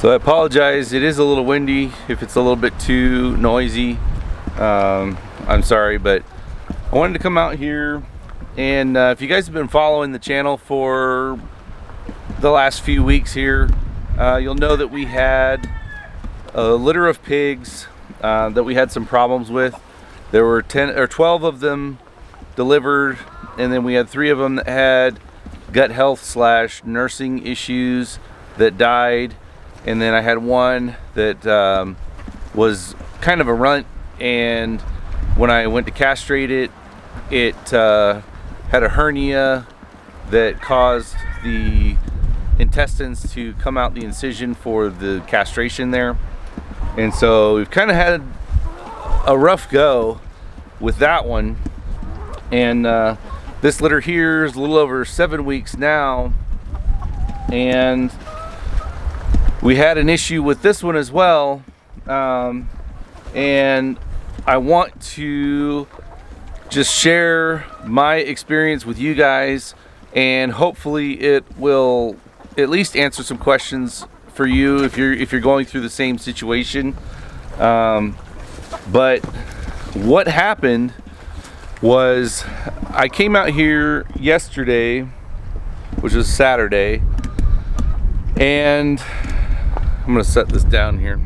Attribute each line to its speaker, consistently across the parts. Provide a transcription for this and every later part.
Speaker 1: So I apologize, it is a little windy. If it's a little bit too noisy, I'm sorry, but I wanted to come out here and if you guys have been following the channel for the last few weeks here, you'll know that we had a litter of pigs that we had some problems with. There were 10 or 12 of them delivered, and then we had 3 of them that had gut health / nursing issues that died. And then I had one that was kind of a runt, and when I went to castrate it, it had a hernia that caused the intestines to come out the incision for the castration there. And so we've kind of had a rough go with that one. And this litter here is a little over 7 weeks now, and we had an issue with this one as well, and I want to just share my experience with you guys, and hopefully it will at least answer some questions for you if you're going through the same situation. But what happened was I came out here yesterday, which was Saturday, and I'm gonna set this down here.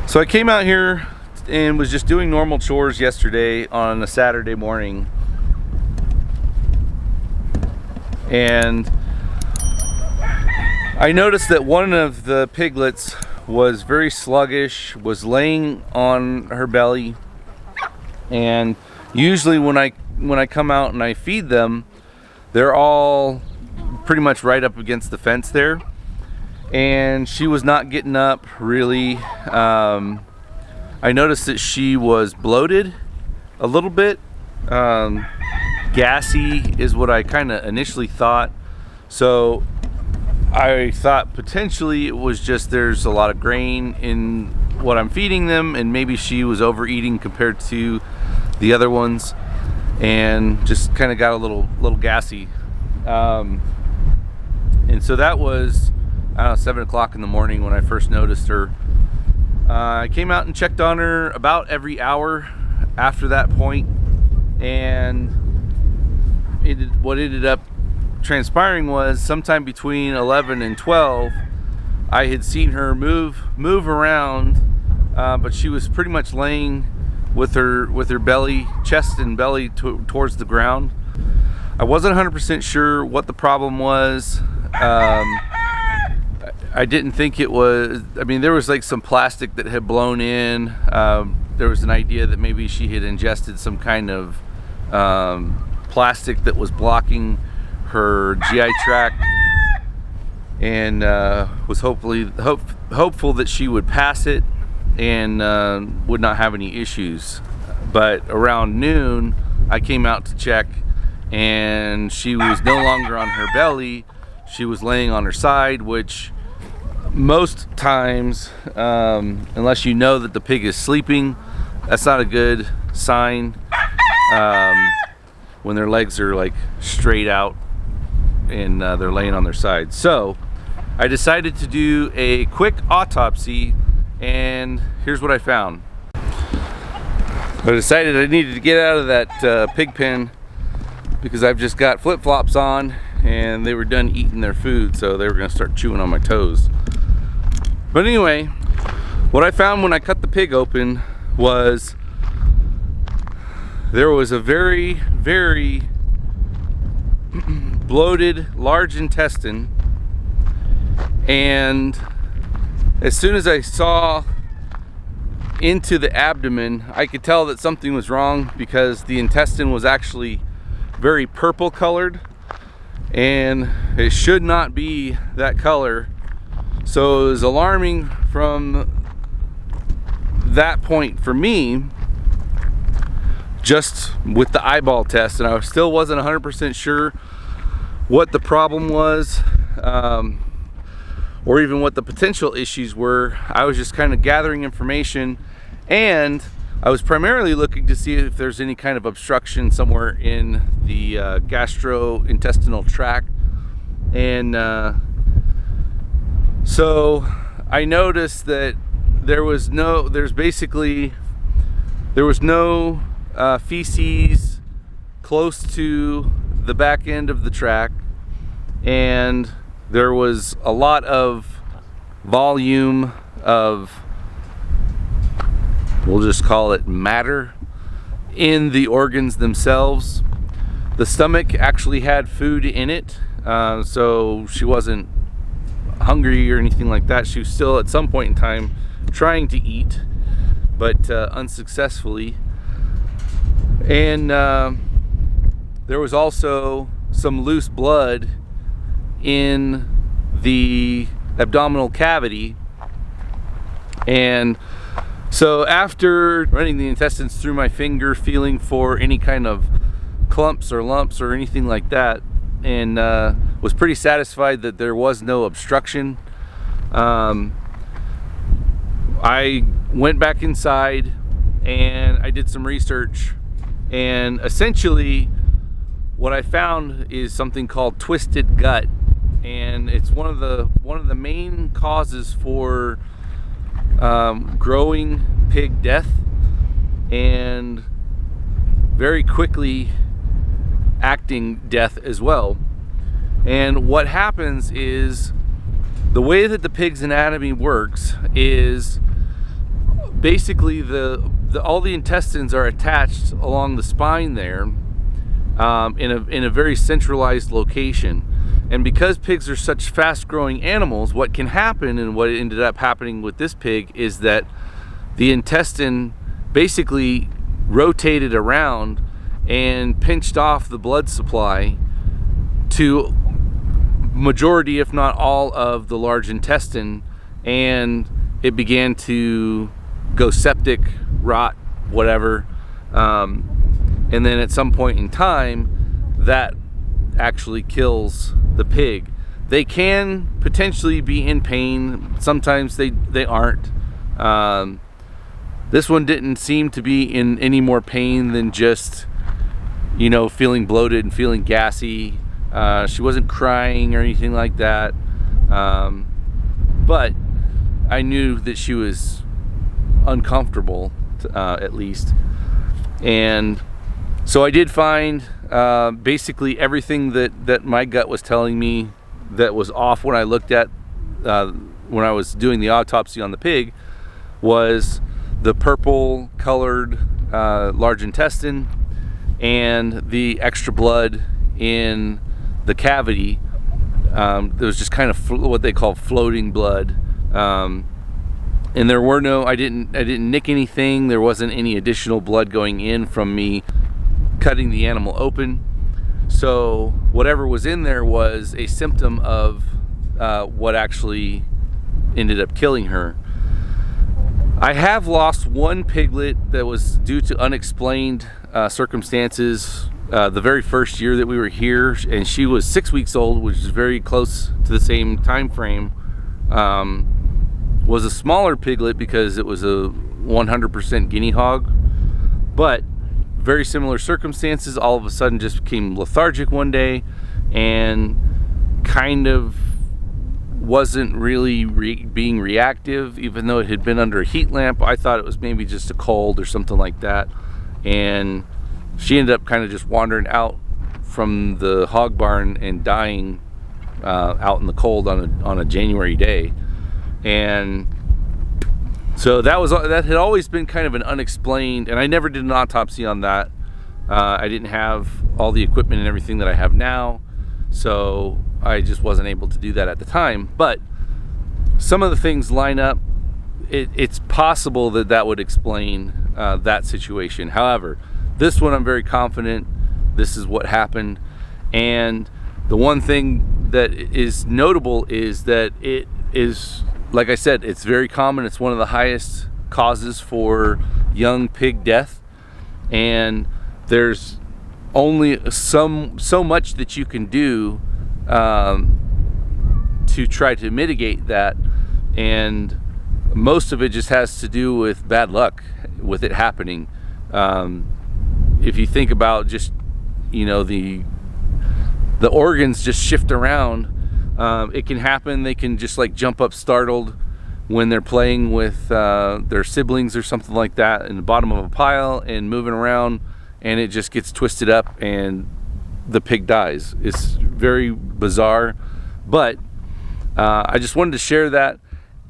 Speaker 1: So I came out here and was just doing normal chores yesterday on a Saturday morning, and I noticed that one of the piglets was very sluggish, was laying on her belly, and usually when I come out and I feed them, they're all pretty much right up against the fence there. And she was not getting up really. I noticed that she was bloated a little bit. Gassy is what I kind of initially thought. So I thought potentially it was just there's a lot of grain in what I'm feeding them, and maybe she was overeating compared to the other ones, and just kind of got a little gassy. And so that was, I don't know, 7 o'clock in the morning when I first noticed her. I came out and checked on her about every hour after that point, and what ended up transpiring was sometime between 11 and 12, I had seen her move around, but she was pretty much laying with her belly, chest and belly towards the ground. I wasn't 100% sure what the problem was. I didn't think it was, I mean, there was like some plastic that had blown in. There was an idea that maybe she had ingested some kind of plastic that was blocking her GI tract, and was hopeful that she would pass it and would not have any issues. But around noon, I came out to check, and she was no longer on her belly. She was laying on her side, which most times, unless you know that the pig is sleeping, that's not a good sign when their legs are like straight out and they're laying on their side. So I decided to do a quick autopsy, and here's what I found. I decided I needed to get out of that pig pen because I've just got flip-flops on, and they were done eating their food, so they were going to start chewing on my toes. But anyway, what I found when I cut the pig open was there was a very, very bloated large intestine, and as soon as I saw into the abdomen, I could tell that something was wrong, because the intestine was actually very purple colored, and it should not be that color. So it was alarming from that point for me, just with the eyeball test, and I still wasn't 100% sure what the problem was, or even what the potential issues were. I was just kind of gathering information, and I was primarily looking to see if there's any kind of obstruction somewhere in the gastrointestinal tract. And so I noticed that there was no feces close to the back end of the track, and there was a lot of volume of, we'll just call it matter, in the organs themselves. The stomach actually had food in it, so she wasn't hungry or anything like that. She was still at some point in time trying to eat, but unsuccessfully. And there was also some loose blood in the abdominal cavity. And so after running the intestines through my finger, feeling for any kind of clumps or lumps or anything like that, and was pretty satisfied that there was no obstruction, I went back inside and I did some research, and essentially what I found is something called twisted gut, and it's one of the main causes for growing pig death, and very quickly acting death as well. And what happens is, the way that the pig's anatomy works is basically all the intestines are attached along the spine there, in a very centralized location. And because pigs are such fast-growing animals, what can happen, and what ended up happening with this pig, is that the intestine basically rotated around and pinched off the blood supply to majority, if not all, of the large intestine, and it began to go septic, rot, whatever, and then at some point in time that actually kills the pig. They can potentially be in pain, sometimes they aren't. This one didn't seem to be in any more pain than just, feeling bloated and feeling gassy. She wasn't crying or anything like that, but I knew that she was uncomfortable, at least. And so I did find basically everything that my gut was telling me that was off when I looked at when I was doing the autopsy on the pig, was the purple colored large intestine and the extra blood in the cavity. There was just kind of what they call floating blood, and there were no, I didn't nick anything. There wasn't any additional blood going in from me cutting the animal open. So whatever was in there was a symptom of what actually ended up killing her. I have lost one piglet that was due to unexplained circumstances the very first year that we were here, and she was 6 weeks old, which is very close to the same time frame. Was a smaller piglet because it was a 100% guinea hog, but very similar circumstances. All of a sudden just became lethargic one day and kind of wasn't really being reactive, even though it had been under a heat lamp. I thought it was maybe just a cold or something like that, and she ended up kind of just wandering out from the hog barn and dying out in the cold on a January day. And so that had always been kind of an unexplained, and I never did an autopsy on that. I didn't have all the equipment and everything that I have now, so I just wasn't able to do that at the time. But some of the things line up. It's possible that would explain that situation. However, this one I'm very confident this is what happened. And the one thing that is notable is that it is, like I said, it's very common. It's one of the highest causes for young pig death, and there's only so much that you can do to try to mitigate that, and most of it just has to do with bad luck with it happening. If you think about just, the organs just shift around, it can happen. They can just like jump up startled, when they're playing with their siblings or something like that in the bottom of a pile and moving around, and it just gets twisted up and the pig dies. It's very bizarre, but I just wanted to share that.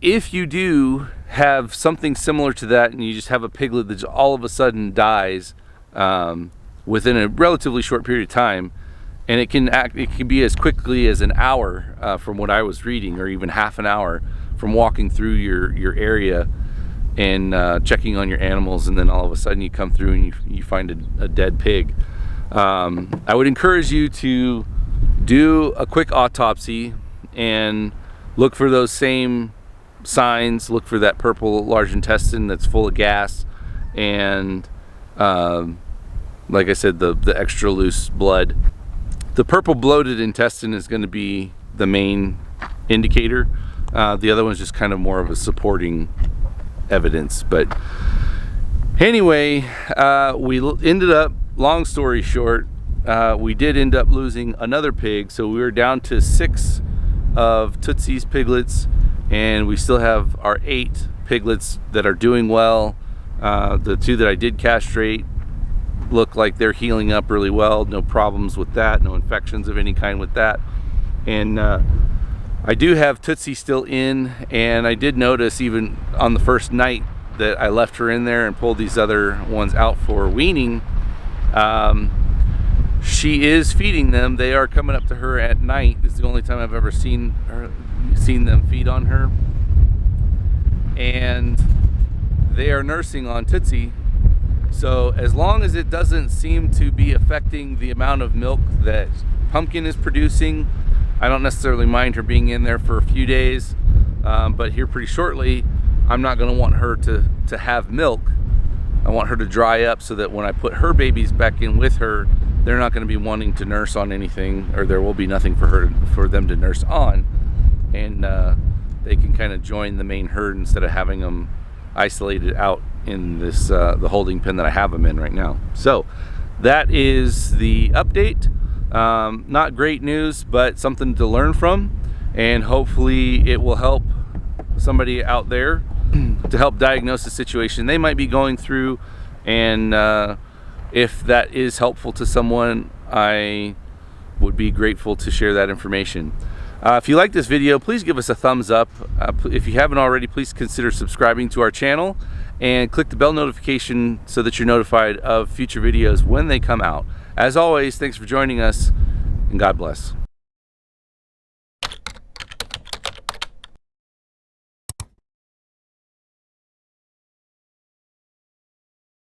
Speaker 1: If you do have something similar to that and you just have a piglet that all of a sudden dies within a relatively short period of time, and it can be as quickly as an hour from what I was reading, or even half an hour from walking through your area and checking on your animals, and then all of a sudden you come through and you find a dead pig. I would encourage you to do a quick autopsy and look for those same signs. Look for that purple large intestine that's full of gas, and like I said, the extra loose blood. The purple bloated intestine is going to be the main indicator. The other one's just kind of more of a supporting evidence. But anyway, we ended up, long story short, we did end up losing another pig. So we were down to 6 of Tootsie's piglets, and we still have our 8 piglets that are doing well. The 2 that I did castrate look like they're healing up really well. No problems with that, no infections of any kind with that. And I do have Tootsie still in, and I did notice even on the first night that I left her in there and pulled these other ones out for weaning, she is feeding them. They are coming up to her at night. It's the only time I've ever seen them feed on her, and they are nursing on Tootsie. So as long as it doesn't seem to be affecting the amount of milk that Pumpkin is producing, I don't necessarily mind her being in there for a few days, but here pretty shortly, I'm not going to want her to have milk. I want her to dry up so that when I put her babies back in with her, they're not going to be wanting to nurse on anything, or there will be nothing for them to nurse on, and they can kind of join the main herd instead of having them isolated out in this the holding pen that I have them in right now. So that is the update. Not great news, but something to learn from, and hopefully it will help somebody out there to help diagnose the situation they might be going through. And if that is helpful to someone, I would be grateful to share that information. If you like this video, please give us a thumbs up. If you haven't already, please consider subscribing to our channel and click the bell notification so that you're notified of future videos when they come out. As always, thanks for joining us, and God bless.